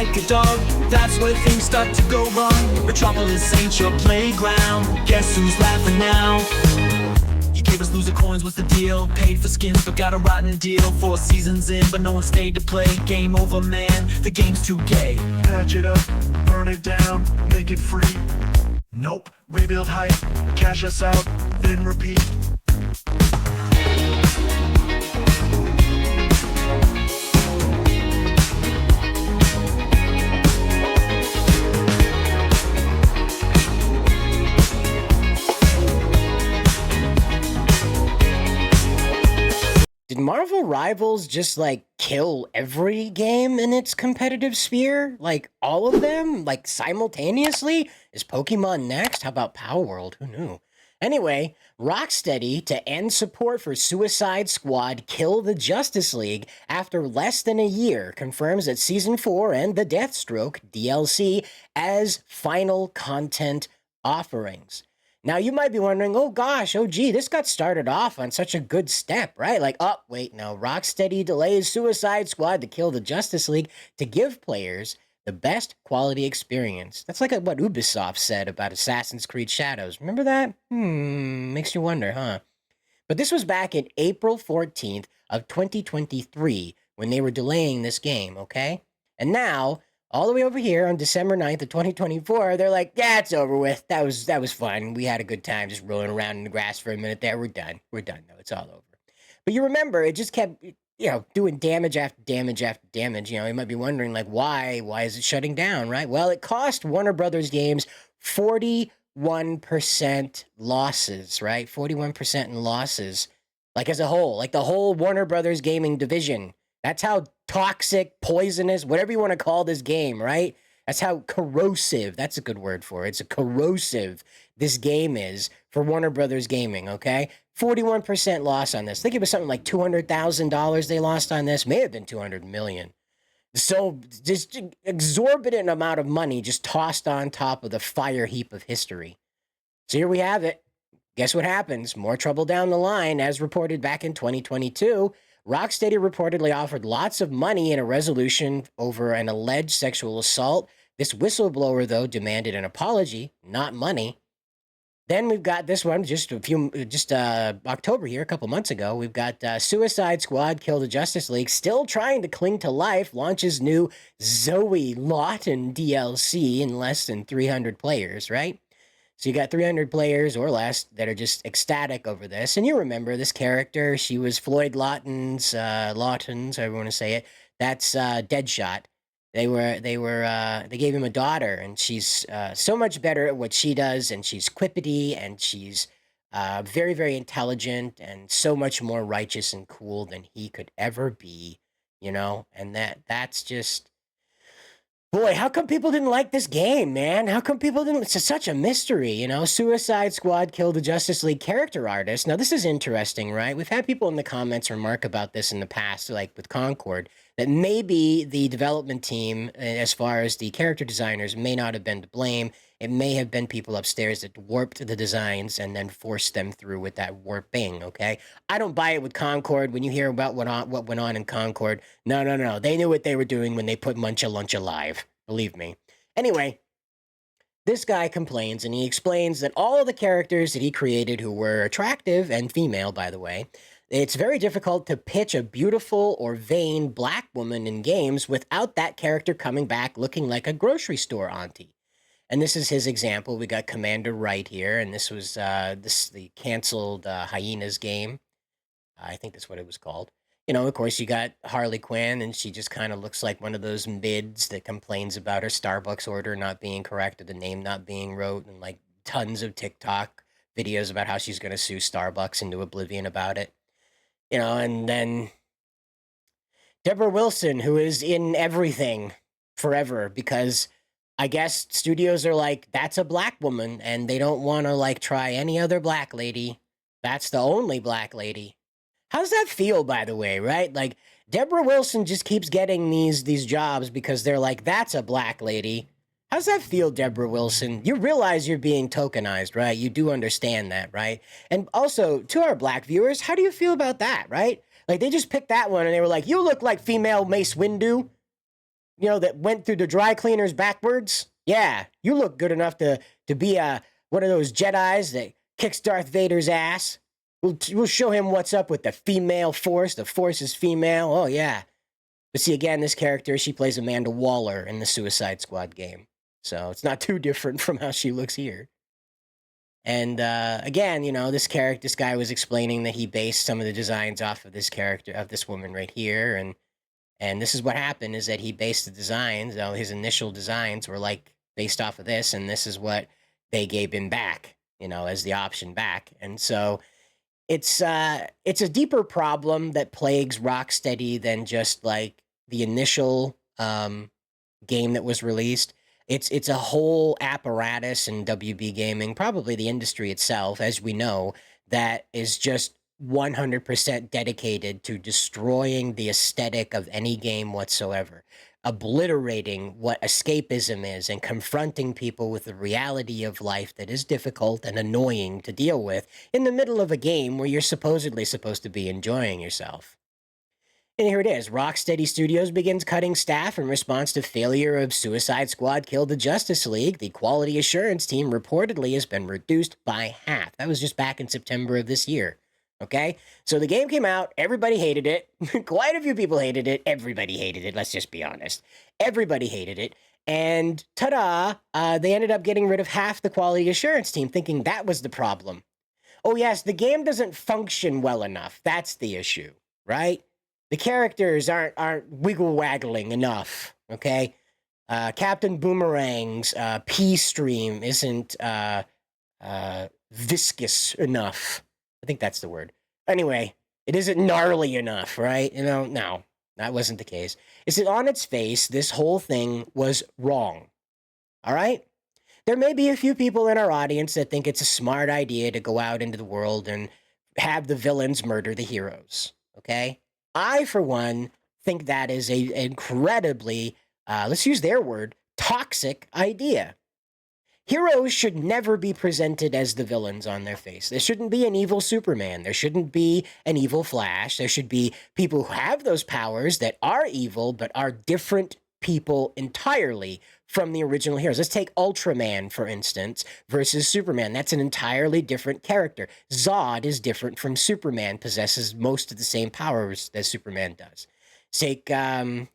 like a dog. That's where things start to go wrong. Metropolis ain't your playground. Guess who's laughing now? You gave us loser coins, what's the deal? Paid for skins but got a rotten deal. 4 seasons in but no one stayed to play. Game over, man, the game's too gay. Patch it up, burn it down, make it free. Nope, rebuild hype, cash us out, then repeat. Did Marvel Rivals just like kill every game in its competitive sphere? Like all of them? Like simultaneously? Is Pokemon next? How about Power World? Who knew? Anyway, Rocksteady to end support for Suicide Squad Kill the Justice League after less than a year confirms that Season 4 and the Deathstroke DLC as final content offerings. Now, you might be wondering, oh gosh, oh gee, this got started off on such a good step, right? Like, oh, wait, no, Rocksteady delays Suicide Squad to Kill the Justice League to give players the best quality experience. That's like what Ubisoft said about Assassin's Creed Shadows. Remember that? Makes you wonder, huh? But this was back in April 14th of 2023 when they were delaying this game, okay? And now, all the way over here on December 9th of 2024, they're like, yeah, it's over with. That was fun. We had a good time just rolling around in the grass for a minute there. We're done. We're done, though. It's all over. But you remember, it just kept, doing damage after damage after damage. You might be wondering, like, why? Why is it shutting down, right? Well, it cost Warner Brothers Games 41% losses, right? 41% in losses, like as a whole, like the whole Warner Brothers gaming division. That's how toxic, poisonous, whatever you want to call this game, right? That's how corrosive, that's a good word for it. It's a corrosive this game is for Warner Brothers Gaming, okay? 41% loss on this. I think it was something like $200,000 they lost on this. May have been $200 million. So just exorbitant amount of money just tossed on top of the fire heap of history. So here we have it. Guess what happens? More trouble down the line, as reported back in 2022. Rocksteady reportedly offered lots of money in a resolution over an alleged sexual assault. This whistleblower, though, demanded an apology, not money. Then we've got this one, October here, a couple months ago. We've got Suicide Squad Kill the Justice League, still trying to cling to life, launches new Zoe Lawton DLC in less than 300 players, right? So you got 300 players or less that are just ecstatic over this. And you remember this character. She was Floyd Lawton's, however you want to say it. That's Deadshot. They gave him a daughter, and she's so much better at what she does, and she's quippity, and she's very, very intelligent, and so much more righteous and cool than he could ever be, And that's just... Boy, how come people didn't like this game, man? How come people didn't? It's such a mystery, Suicide Squad Kill the Justice League character artist. Now, this is interesting, right? We've had people in the comments remark about this in the past, like with Concord, that maybe the development team, as far as the character designers, may not have been to blame. It may have been people upstairs that warped the designs and then forced them through with that warping, okay? I don't buy it with Concord. When you hear about what went on in Concord, no. They knew what they were doing when they put Muncha Lunch alive. Believe me. Anyway, this guy complains, and he explains that all of the characters that he created, who were attractive and female, by the way, it's very difficult to pitch a beautiful or vain black woman in games without that character coming back looking like a grocery store auntie. And this is his example. We got Commander Wright here, and this was the canceled Hyenas game. I think that's what it was called. Of course, you got Harley Quinn, and she just kind of looks like one of those mids that complains about her Starbucks order not being correct or the name not being wrote, and like tons of TikTok videos about how she's going to sue Starbucks into oblivion about it. And then Deborah Wilson, who is in everything forever because I guess studios are like, that's a black woman, and they don't want to like try any other black lady. That's the only black lady. How's that feel, by the way, right? Like, Deborah Wilson just keeps getting these jobs because they're like, that's a black lady. How's that feel, Deborah Wilson? You realize you're being tokenized, right? You do understand that, right? And also, to our black viewers, how do you feel about that, right? Like, they just picked that one, and they were like, you look like female Mace Windu. that went through the dry cleaners backwards. Yeah, you look good enough to be one of those Jedis that kicks Darth Vader's ass. We'll show him what's up with the female Force. The Force is female. Oh yeah. But see, again, this character, she plays Amanda Waller in the Suicide Squad game, so it's not too different from how she looks here. And again, this guy was explaining that he based some of the designs off of this character, of this woman right here, and this is what happened: is that he based the designs. His initial designs were like based off of this, and this is what they gave him back, as the option back. And so it's a deeper problem that plagues Rocksteady than just like the initial game that was released. It's a whole apparatus in WB gaming, probably the industry itself, as we know, that is just 100% dedicated to destroying the aesthetic of any game whatsoever, obliterating what escapism is and confronting people with the reality of life that is difficult and annoying to deal with in the middle of a game where you're supposedly supposed to be enjoying yourself. And here it is. Rocksteady Studios begins cutting staff in response to failure of Suicide Squad Kill the Justice League. The quality assurance team reportedly has been reduced by half. That was just back in September of this year. Okay? So the game came out. Everybody hated it. Quite a few people hated it. Everybody hated it. Let's just be honest. Everybody hated it. And ta-da, they ended up getting rid of half the quality assurance team, thinking that was the problem. Oh yes, the game doesn't function well enough. That's the issue, right? The characters aren't wiggle-waggling enough, okay? Captain Boomerang's P-stream isn't viscous enough. I think that's the word. Anyway, it isn't gnarly enough, right? No, that wasn't the case. It's that on its face, this whole thing was wrong, all right? There may be a few people in our audience that think it's a smart idea to go out into the world and have the villains murder the heroes, okay? I, for one, think that is an incredibly, let's use their word, toxic idea. Heroes should never be presented as the villains on their face. There shouldn't be an evil Superman. There shouldn't be an evil Flash. There should be people who have those powers that are evil, but are different people entirely from the original heroes. Let's take Ultraman, for instance, versus Superman. That's an entirely different character. Zod is different from Superman, possesses most of the same powers that Superman does. Take Hunter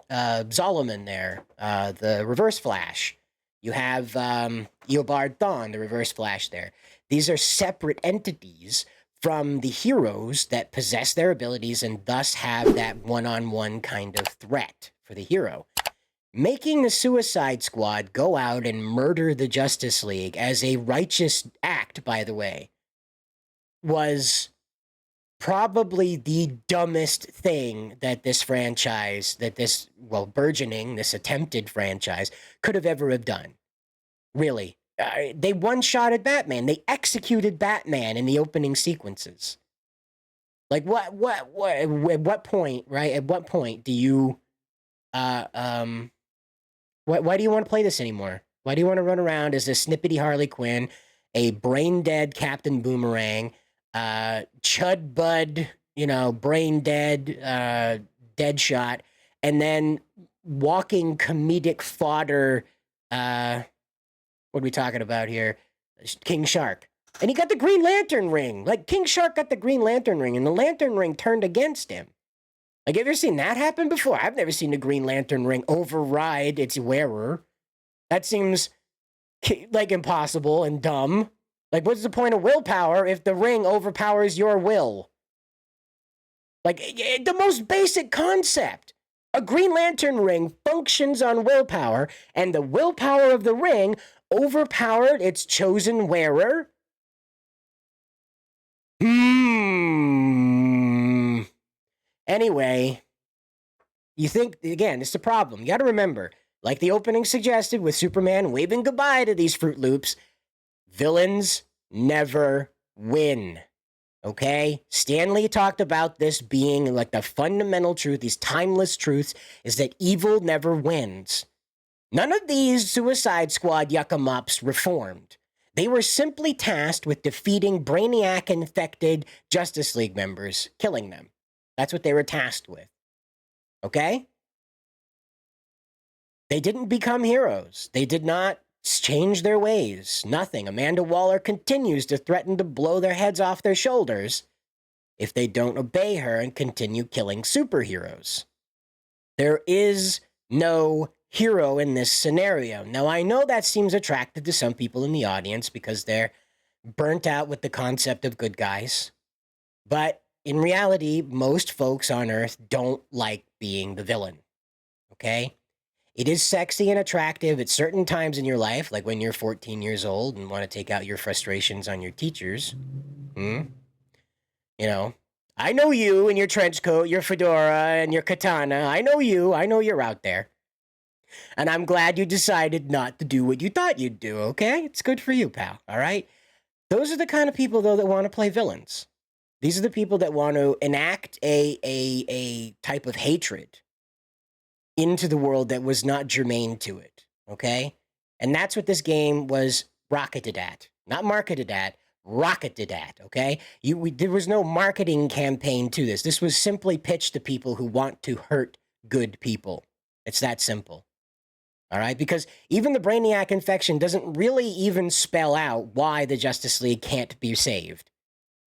Zolomon there, the Reverse Flash. You have Eobard Thawne, the Reverse Flash there. These are separate entities from the heroes that possess their abilities and thus have that one-on-one kind of threat for the hero. Making the Suicide Squad go out and murder the Justice League as a righteous act, by the way, was probably the dumbest thing that this franchise, burgeoning, this attempted franchise, could have ever have done. Really. They one-shotted Batman. They executed Batman in the opening sequences. Like, at what point, right? At what point do you, why do you want to play this anymore? Why do you want to run around as a snippety Harley Quinn, a brain-dead Captain Boomerang, Chud Bud, brain-dead, Deadshot, and then walking comedic fodder, what are we talking about here? King Shark. And he got the Green Lantern ring. Like, King Shark got the Green Lantern ring, and the Lantern ring turned against him. Like, have you ever seen that happen before? I've never seen the Green Lantern ring override its wearer. That seems, like, impossible and dumb. Like, what's the point of willpower if the ring overpowers your will? Like, the most basic concept. A Green Lantern ring functions on willpower, and the willpower of the ring overpowered its chosen wearer? Anyway, you think, again, it's the problem. You got to remember, like the opening suggested with Superman waving goodbye to these Fruit Loops, villains never win. Okay? Stanley talked about this being like the fundamental truth, these timeless truths, is that evil never wins. None of these Suicide Squad yucca-mups reformed. They were simply tasked with defeating Brainiac-infected Justice League members, killing them. That's what they were tasked with. Okay? They didn't become heroes. They did not change their ways. Nothing. Amanda Waller continues to threaten to blow their heads off their shoulders if they don't obey her and continue killing superheroes. There is no hero in this scenario. Now, I know that seems attractive to some people in the audience because they're burnt out with the concept of good guys. But in reality, most folks on Earth don't like being the villain. Okay? It is sexy and attractive at certain times in your life, like when you're 14 years old and want to take out your frustrations on your teachers. You know, I know you in your trench coat, your fedora, and your katana. I know you. I know you're out there. And I'm glad you decided not to do what you thought you'd do, okay? It's good for you, pal, all right? Those are the kind of people, though, that want to play villains. These are the people that want to enact a type of hatred into the world that was not germane to it, okay? And that's what this game was rocketed at. Not marketed at, rocketed at, okay? There was no marketing campaign to this. This was simply pitched to people who want to hurt good people. It's that simple, all right? Because even the Brainiac infection doesn't really even spell out why the Justice League can't be saved.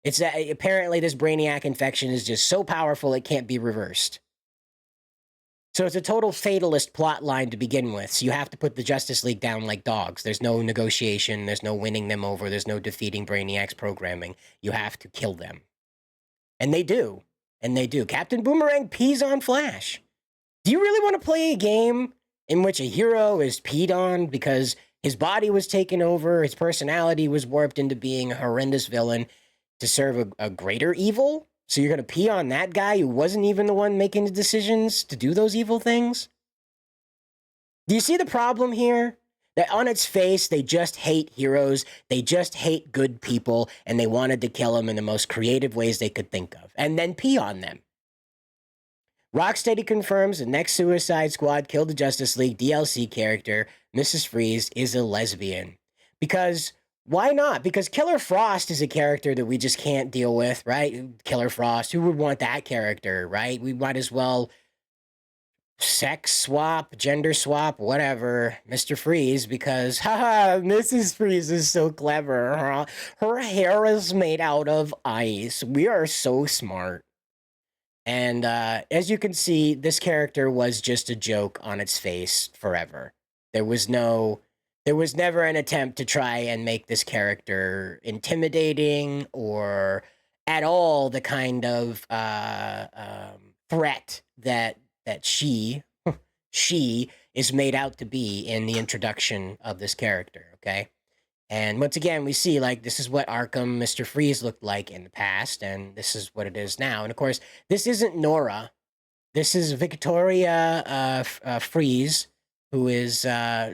It's that apparently this Brainiac infection is just so powerful it can't be reversed. So it's a total fatalist plot line to begin with. So you have to put the Justice League down like dogs. There's no negotiation. There's no winning them over. There's no defeating Brainiac's programming. You have to kill them. And they do. And they do. Captain Boomerang pees on Flash. Do you really want to play a game in which a hero is peed on because his body was taken over, his personality was warped into being a horrendous villain to serve a greater evil? So you're going to pee on that guy who wasn't even the one making the decisions to do those evil things? Do you see the problem here? That on its face, they just hate heroes, they just hate good people, and they wanted to kill them in the most creative ways they could think of, and then pee on them. Rocksteady confirms the next Suicide Squad Kill the Justice League DLC character, Mrs. Freeze, is a lesbian. Because... why not? Because Killer Frost is a character that we just can't deal with, right? Killer Frost, who would want that character, right? We might as well sex swap, gender swap, whatever, Mr. Freeze, because, haha, Mrs. Freeze is so clever. Huh? Her hair is made out of ice. We are so smart. And as you can see, this character was just a joke on its face forever. There was never an attempt to try and make this character intimidating or at all the kind of threat that she is made out to be in the introduction of this character, okay? And once again, we see, like, this is what Arkham Mr. Freeze looked like in the past, and this is what it is now. And of course, this isn't Nora. This is Victoria Freeze, who is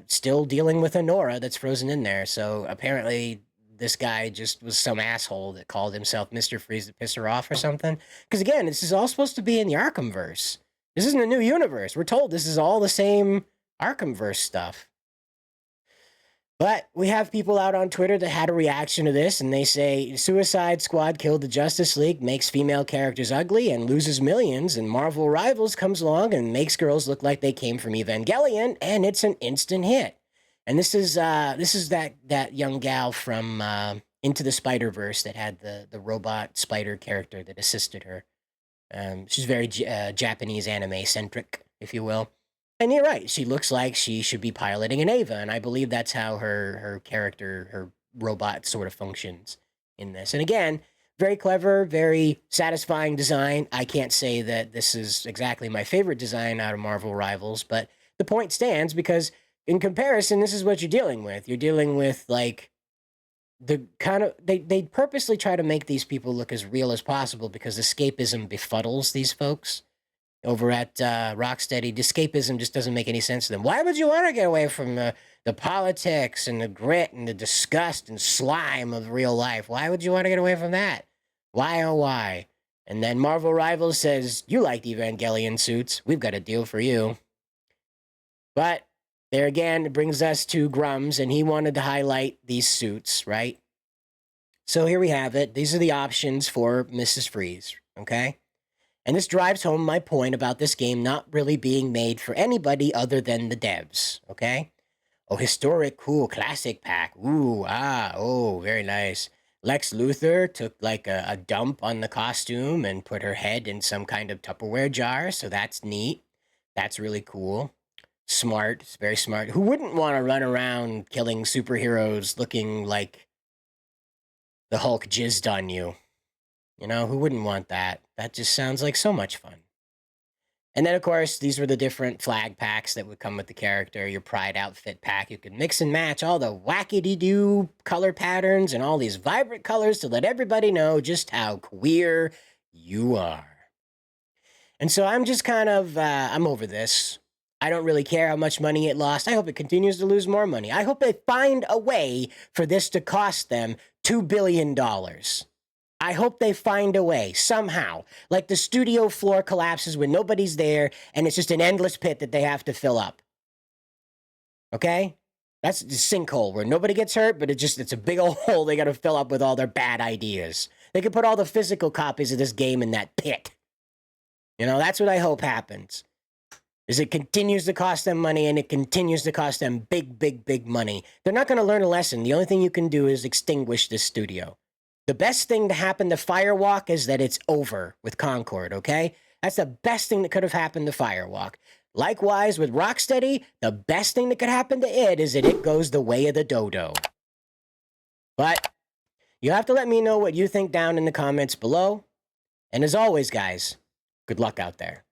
still dealing with a Nora that's frozen in there. So apparently this guy just was some asshole that called himself Mr. Freeze to piss her off or something. Because again, this is all supposed to be in the Arkhamverse. This isn't a new universe. We're told this is all the same Arkhamverse stuff. But we have people out on Twitter that had a reaction to this, and they say, Suicide Squad Killed the Justice League makes female characters ugly and loses millions, and Marvel Rivals comes along and makes girls look like they came from Evangelion, and it's an instant hit. And this is that young gal from Into the Spider-Verse that had the robot spider character that assisted her. She's very Japanese anime-centric, if you will. And you're right, she looks like she should be piloting an Ava, and I believe that's how her character, her robot sort of functions in this. And again, very clever, very satisfying design. I can't say that this is exactly my favorite design out of Marvel Rivals, but the point stands because in comparison, this is what you're dealing with. You're dealing with, like, the kind of... They purposely try to make these people look as real as possible because escapism befuddles these folks. Over at Rocksteady, escapism just doesn't make any sense to them. Why would you want to get away from the politics and the grit and the disgust and slime of real life? Why would you want to get away from that? Why, oh why? And then Marvel Rivals says, you liked Evangelion suits. We've got a deal for you. But there again, it brings us to Grums, and he wanted to highlight these suits, right? So here we have it. These are the options for Mrs. Freeze, okay? And this drives home my point about this game not really being made for anybody other than the devs, okay? Oh, historic, cool, classic pack. Ooh, oh, very nice. Lex Luthor took like a dump on the costume and put her head in some kind of Tupperware jar, so that's neat. That's really cool. Smart, it's very smart. Who wouldn't want to run around killing superheroes looking like the Hulk jizzed on you? You know, who wouldn't want that? That just sounds like so much fun. And then, of course, these were the different flag packs that would come with the character. Your Pride outfit pack. You could mix and match all the wackity-doo color patterns and all these vibrant colors to let everybody know just how queer you are. And so I'm just kind of, I'm over this. I don't really care how much money it lost. I hope it continues to lose more money. I hope they find a way for this to cost them $2 billion. I hope they find a way, somehow. Like the studio floor collapses when nobody's there, and it's just an endless pit that they have to fill up. Okay? That's the sinkhole where nobody gets hurt, but it's a big old hole they gotta fill up with all their bad ideas. They could put all the physical copies of this game in that pit. You know, that's what I hope happens. Is it continues to cost them money, and it continues to cost them big, big, big money. They're not gonna learn a lesson. The only thing you can do is extinguish this studio. The best thing to happen to Firewalk is that it's over with Concord, okay? That's the best thing that could have happened to Firewalk. Likewise, with Rocksteady, the best thing that could happen to it is that it goes the way of the dodo. But you have to let me know what you think down in the comments below. And as always, guys, good luck out there.